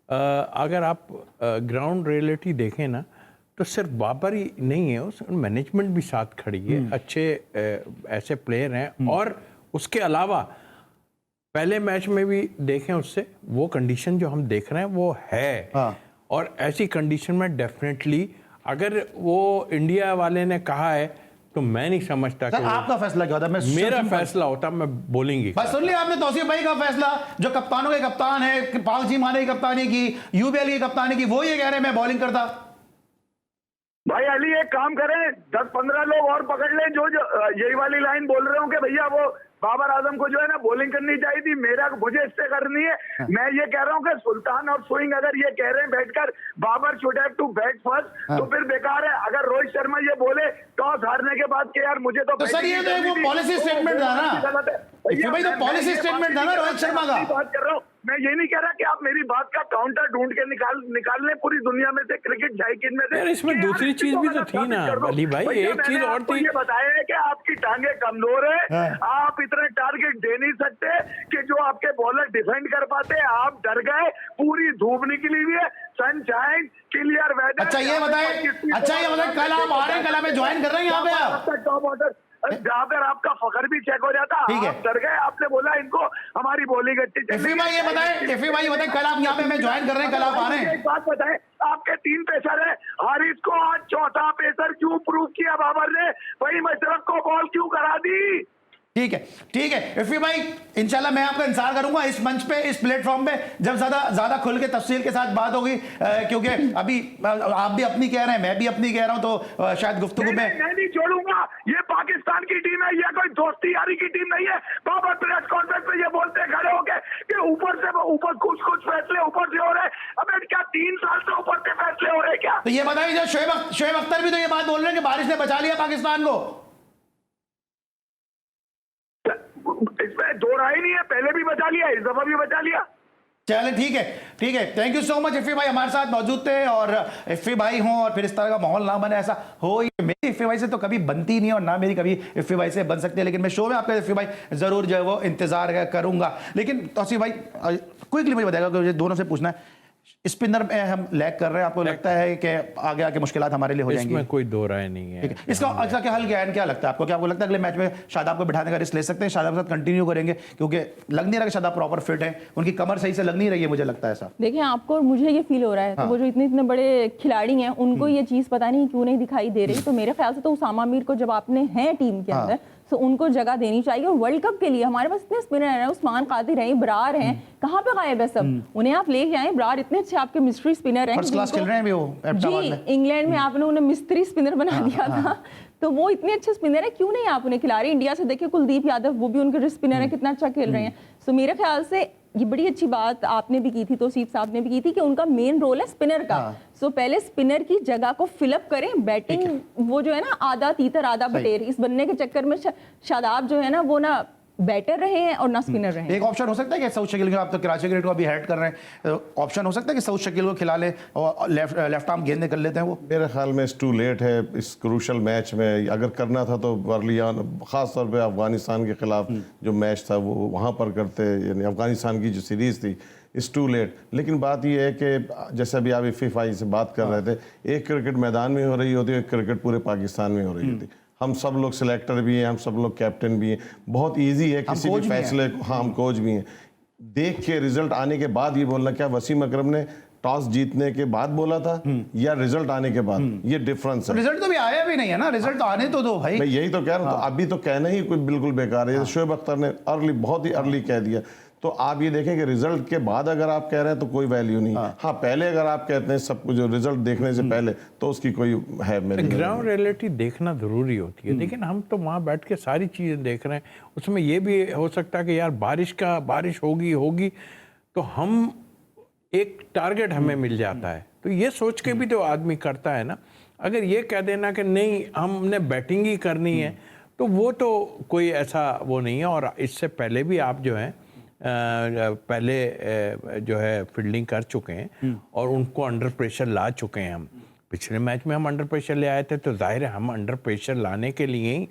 अगर आप ग्राउंड रियलिटी देखें ना तो सिर्फ बाबर ही नहीं है, उस मैनेजमेंट भी साथ खड़ी है, अच्छे ऐसे प्लेयर हैं। और उसके अलावा पहले मैच में भी देखें उससे वो कंडीशन जो हम देख रहे हैं वो है। और ऐसी कंडीशन में डेफिनेटली अगर वो इंडिया वाले ने कहा है तो मैं नहीं समझता कि आपका फैसला क्या होता है? मेरा फैसला होता मैं बोलेंगे। बस सुन लिया आपने तौसीफ भाई का फैसला, जो कप्तानों के कप्तान है, पाक जी माने की कप्तानी की, यूबीएल की कप्तानी की, वो ये कह रहे हैं मैं बॉलिंग करता। भाई अली एक काम करें, 10-15 लोग और पकड़ लें जो यही वाली लाइन बोल रहे हो कि भैया वो बाबर आजम को जो है ना बॉलिंग करनी चाहिए थी, मुझे इससे करनी है। मैं ये कह रहा हूँ कि सुल्तान और स्विंग अगर ये कह रहे हैं बैठकर Babar should have to bat first, तो फिर बेकार है। अगर रोहित शर्मा ये बोले टॉस हारने के बाद कि यार मुझे तो सर ये तो वो पॉलिसी स्टेटमेंट था ना, भाई तो पॉलिसी स्टेटमेंट था ना रोहित शर्मा का। बात कर रहा हूँ मैं, ये नहीं कह रहा कि आप मेरी बात का काउंटर ढूंढ के निकाल लें पूरी दुनिया में से, क्रिकेट जायकीन में से। यार इसमें दूसरी चीज भी तो थी ना अली भाई, एक चीज और थी। ये बताया है कि आपकी टांगे कमजोर है, आप इतने टारगेट दे नहीं सकते कि जो आपके बॉलर डिफेंड कर पाते। आप डर गए, पूरी धूप निकली हुई है, सनशाइन, क्लियर वेदर। अच्छा ये बताएं, कल आप आ रहे हैं, कल हमें ज्वाइन कर रहे हैं यहाँ पे आप? टॉप ऑर्डर जहाँ पर आपका फखर भी चेक हो जाता, आप डर गए, आपने बोला इनको हमारी बॉलिंग अच्छी चल रही है। भाई ये बताएं कल आप यहाँ पे हमें ज्वाइन कर रहे हैं, कल आप आ रहे हैं? एक बात बताएं, आपके 3 पेसर है, हारिस को आज चौथा पेसर क्यों प्रूव किया बाबर ने? वही मशरफ को बॉल क्यों करा दी? ठीक है इफ़ी भाई, इंशाल्लाह मैं आपका इंतजार करूंगा इस मंच पे, इस प्लेटफॉर्म पे, जब ज्यादा खुल के तफसील के साथ बात होगी, क्योंकि अभी आप भी अपनी कह रहे हैं, मैं भी अपनी कह रहा हूं, तो शायद गुफ्तगू में मैं नहीं छोड़ूंगा। ये पाकिस्तान की टीम है, ये कोई दोस्ती यारी की टीम नहीं है। बाबर प्रेस कॉन्फ्रेंस पे ये बोलते खड़े हो गए कि ऊपर कुछ फैसले ऊपर से हो रहे हैं। अब क्या 3 साल से ऊपर से फैसले हो रहे हैं क्या? तो ये बताइए, जो शोएब अख्तर भी तो ये बात बोल रहे हैं कि बारिश ने बचा लिया पाकिस्तान को। इसमें दो राय नहीं है, पहले भी बचा लिया, इस दफा भी बचा लिया। चले ठीक है, थैंक यू सो मच। इफ़ी भाई हमारे साथ मौजूद थे, और इफ़ी भाई हों और फिर इस तरह का माहौल ना बने, ऐसा हो ही मेरी इफ़ी भाई से तो कभी बनती नहीं और ना मेरी कभी इफ़ी भाई से बन सकती है, लेकिन मैं शो में आपका इफ़ी भाई जरूर जो है वो इंतजार करूंगा। लेकिन तौसीफ भाई क्विकली मुझे बताएगा, मुझे दोनों से पूछना है, स्पिनर में हम लैग कर रहे हैं, आपको लगता है कि आगे आगे मुश्किलात हमारे लिए हो जाएंगी? इसमें कोई दो राय नहीं है। इसका क्या हल क्या है, क्या लगता है आपको? क्या आपको लगता है अगले मैच में शादाब को बिठाने का रिस्क ले सकते हैं, शादाब के साथ कंटिन्यू करेंगे? क्योंकि लग नहीं रहा कि शादाब प्रॉपर फिट है, उनकी कमर सही से लग नहीं रही है, मुझे लगता है ऐसा। देखिए आपको और मुझे ये फील हो रहा है, तो वो जो इतने बड़े खिलाड़ी हैं उनको ये चीज़ पता नहीं क्यों नहीं दिखाई दे रही। तो मेरे ख्याल से तो उसामा मीर को जब आपने हैं टीम के अंदर, तो उनको जगह देनी चाहिए। और वर्ल्ड कप के लिए हमारे पास इतने स्पिनर हैं, उस्मान कादिर हैं, ब्रार हैं, कहाँ पे गायब है सब? उन्हें आप लेके आए। ब्रार इतने अच्छे आपके मिस्ट्री स्पिनर हैं, फर्स्ट क्लास खेल रहे हैं भी वो जी। इंग्लैंड में आपने उन्हें मिस्त्री स्पिनर बना दिया था, तो वो इतने अच्छे स्पिनर है, क्यों नहीं आप उन्हें खिला रहे? इंडिया से देखिए कुलदीप यादव, वो भी उनके स्पिनर है, कितना अच्छा खेल रहे हैं। सो मेरे ख्याल से ये बड़ी अच्छी बात आपने भी की थी, तौसीफ साहब ने भी की थी, कि उनका मेन रोल है स्पिनर का। सो पहले स्पिनर की जगह को फिलअप करें। बैटिंग वो जो है ना, आधा तीतर आधा बटेर, इस बनने के चक्कर में शादाब जो है ना, वो ना बैटर रहे हैं और ना स्पिनर रहे हैं। एक ऑप्शन हो सकता है कि साउथ शकील को, आप तो कराची क्रिकेट को अभी हेड कर रहे हैं, ऑप्शन हो सकता है कि साउथ शकील को खिला ले और लेफ्ट आर्म गेंद कर लेते हैं वो। मेरे ख्याल में इट्स टू लेट है इस क्रूशल मैच में। अगर करना था तो अर्ली ऑन, खास तौर पे अफगानिस्तान के खिलाफ जो मैच था वो वहाँ पर करते, यानी अफगानिस्तान की जो सीरीज़ थी, इट्स टू लेट। लेकिन बात यह है कि जैसे अभी आप FIFA से बात कर रहे थे, एक क्रिकेट मैदान में हो रही होती है, एक क्रिकेट पूरे पाकिस्तान में हो रही होती। हम सब लोग सिलेक्टर भी हैं, हम सब लोग कैप्टन भी हैं, बहुत इजी है किसी भी फैसले को, हाँ हम कोच भी हैं, देख के रिजल्ट आने के बाद ये बोलना। क्या वसीम अकरम ने टॉस जीतने के बाद बोला था या रिजल्ट आने के बाद? ये डिफरेंस है। रिजल्ट तो भी आया भी नहीं है ना, रिजल्ट तो आने तो दो भाई। मैं यही तो कह रहा हूँ, तो अभी तो कहना ही कोई बिल्कुल बेकार है। शोएब अख्तर ने अर्ली, बहुत ही अर्ली कह दिया। तो आप ये देखें कि रिजल्ट के बाद अगर आप कह रहे हैं तो कोई वैल्यू नहीं। हाँ पहले अगर आप कहते हैं सब कुछ, जो रिजल्ट देखने से पहले, तो उसकी कोई है मेरे ग्राउंड रियलिटी देखना जरूरी होती है। लेकिन हम तो वहाँ बैठ के सारी चीजें देख रहे हैं, उसमें ये भी हो सकता है कि यार बारिश होगी तो हम एक टारगेट हमें मिल जाता है, तो ये सोच के भी तो आदमी करता है ना। अगर ये कह देना कि नहीं हमने बैटिंग ही करनी है, तो वो तो कोई ऐसा वो नहीं है। और इससे पहले भी आप जो है पहले जो है फील्डिंग कर चुके हैं और उनको अंडर प्रेशर ला चुके हैं। हम पिछले मैच में हम अंडर प्रेशर ले आए थे, तो जाहिर है हम अंडर प्रेशर लाने के लिए ही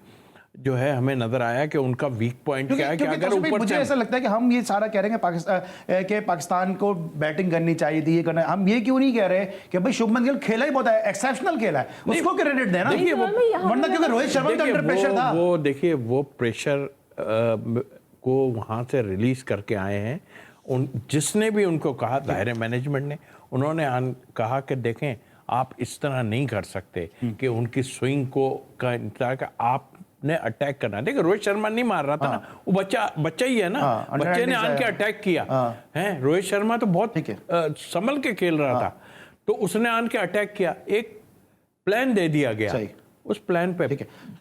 जो है हमें नजर आया कि उनका वीक पॉइंट क्या है। कि अगर ऊपर मुझे ऐसा लगता है कि हम ये सारा कह रहे हैं कि पाकिस्तान को बैटिंग करनी चाहिए थी, ये करना है, हम ये क्यों नहीं कह रहे कि भाई शुभमन गिल खेला ही बहुत है, एक्सेप्शनल खेला है, उसको क्रेडिट देना। वरना क्योंकि रोहित शर्मा तो अंडर प्रेशर था। वो देखिए वो प्रेशर को वहां से रिलीज करके आए हैं। जिसने भी उनको कहा, दायरे मैनेजमेंट ने, उन्होंने कहा कि देखें आप इस तरह नहीं कर सकते कि उनकी स्विंग को का इंतजार का आपने अटैक करना। देखिए रोहित शर्मा नहीं मार रहा था ना, वो बच्चा ही है ना, बच्चे ने आन के अटैक किया है। रोहित शर्मा तो बहुत संभल के खेल रहा था, तो उसने आन के अटैक किया, एक प्लान दे दिया गया, उस प्लान पे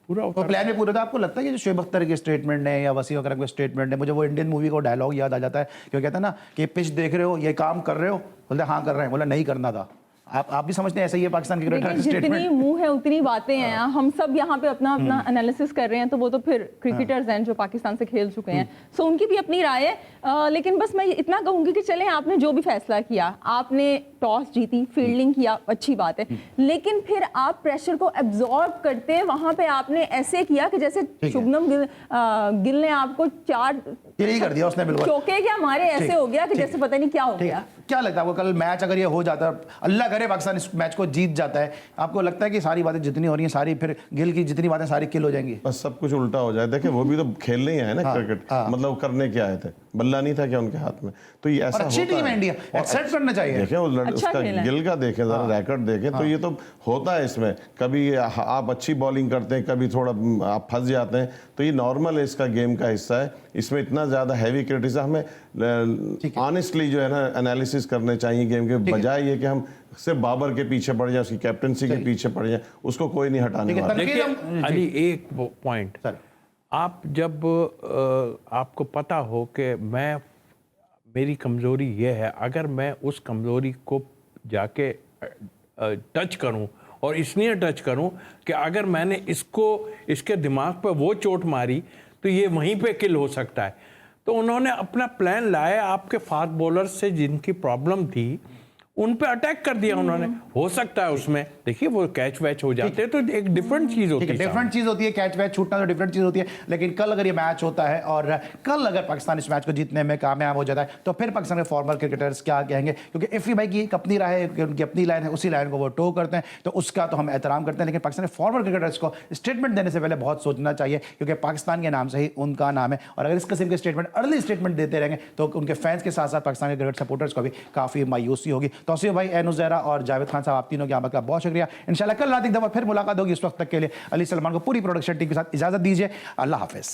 पूरा तो प्लान में पूरा था। आपको लगता है कि जो शोएब अख्तर के स्टेटमेंट ने या वसीम अकरम के स्टेटमेंट ने, मुझे वो इंडियन मूवी का डायलॉग याद आ जाता है, क्योंकि कहता है ना कि पिच देख रहे हो, ये काम कर रहे हो, बोलते हाँ कर रहे हैं, बोला नहीं करना था। आप भी समझते हैं ऐसा ही है पाकिस्तान की क्रिकेट स्टेटमेंट? जितनी मुंह है उतनी बातें हैं। हम सब यहाँ पे अपना एनालिसिस कर रहे हैं, तो वो तो फिर क्रिकेटर्स हैं जो पाकिस्तान से खेल चुके हैं, सो उनकी भी अपनी राय है। लेकिन बस मैं इतना कहूंगी कि चलें, आपने जो भी फैसला किया, आपने टॉस जीती, फील्डिंग किया, अच्छी बात है, लेकिन फिर आप प्रेशर को एब्जॉर्ब करते हैं। वहां पे आपने ऐसे किया कि जैसे शुभमन गिल ने आपको 4 कर दिया उसने, बिल्कुल चौके क्या मारे, ऐसे हो गया कि जैसे पता नहीं क्या हो गया। क्या लगता है आपको कल मैच अगर ये हो जाता, अल्लाह करे पाकिस्तान इस मैच को जीत जाता है, आपको लगता है कि सारी बातें जितनी हो रही हैं सारी, फिर गिल की जितनी बातें सारी किल हो जाएंगी? बस सब कुछ उल्टा हो जाए। देखिए वो भी तो खेलने ही आए ना क्रिकेट, मतलब करने क्या आए थे, बल्ला नहीं था क्या उनके हाथ में? तो ये ऐसा अच्छी टीम है इंडिया, एक्सेप्ट करना चाहिए। देखें उसका गिल का देखें जरा रैकेट देखें, तो ये तो होता है इसमें, कभी आप अच्छी बॉलिंग करते हैं, कभी थोड़ा आप फंस जाते हैं, तो ये नॉर्मल है, इसका गेम का हिस्सा है। इसमें इतना ज्यादा हैवी क्रिटिसिज्म, हमें ऑनेस्टली जो है ना एनालिसिस करने चाहिए गेम के, बजाय ये कि हम सिर्फ बाबर के पीछे पड़ जाए, उसकी कैप्टनसी के पीछे पड़ जाए, उसको कोई नहीं हटाने वाला। देखिए अली एक पॉइंट, आप जब आपको पता हो कि मेरी कमजोरी ये है, अगर मैं उस कमजोरी को जाके टच करूं, और इसलिए टच करूं कि अगर मैंने इसके दिमाग पे वो चोट मारी तो ये वहीं पे किल हो सकता है, तो उन्होंने अपना प्लान लाया, आपके फास्ट बॉलर से जिनकी प्रॉब्लम थी उन पे अटैक कर दिया उन्होंने। हो सकता है उसमें देखिए वो कैच वैच हो जाते हैं, तो एक डिफरेंट चीज होती है, डिफरेंट चीज होती है, कैच वैच छूटना तो डिफरेंट चीज होती है। लेकिन कल अगर ये मैच होता है और कल अगर पाकिस्तान इस मैच को जीतने में कामयाब हो जाता है, तो फिर पाकिस्तान के फॉर्मर क्रिकेटर्स क्या कहेंगे? क्योंकि इफ़ी भाई की एक अपनी राय है, उनकी अपनी लाइन है, उसी लाइन को वो टो करते हैं, तो उसका तो हम एहतराम करते हैं। लेकिन पाकिस्तान के फॉर्मर क्रिकेटर्स को स्टेटमेंट देने से पहले बहुत सोचना चाहिए, क्योंकि पाकिस्तान के नाम से ही उनका नाम है, और अगर इस किस्म के स्टेटमेंट अर्ली स्टेटमेंट देते रहेंगे तो उनके फैंस के साथ साथ पाकिस्तान के क्रिकेट सपोर्टर्स को भी काफ़ी मायूसी होगी। तौसीफ भाई, एनुस ज़हरा और जावेद खान साहब, आप तीनों की आमद का बहुत शुक्रिया। इंशाल्लाह कल रात एक दफा फिर मुलाकात होगी। उस वक्त तक के लिए अली सलमान को पूरी प्रोडक्शन टीम के साथ इजाजत दीजिए। अल्लाह हाफिज़।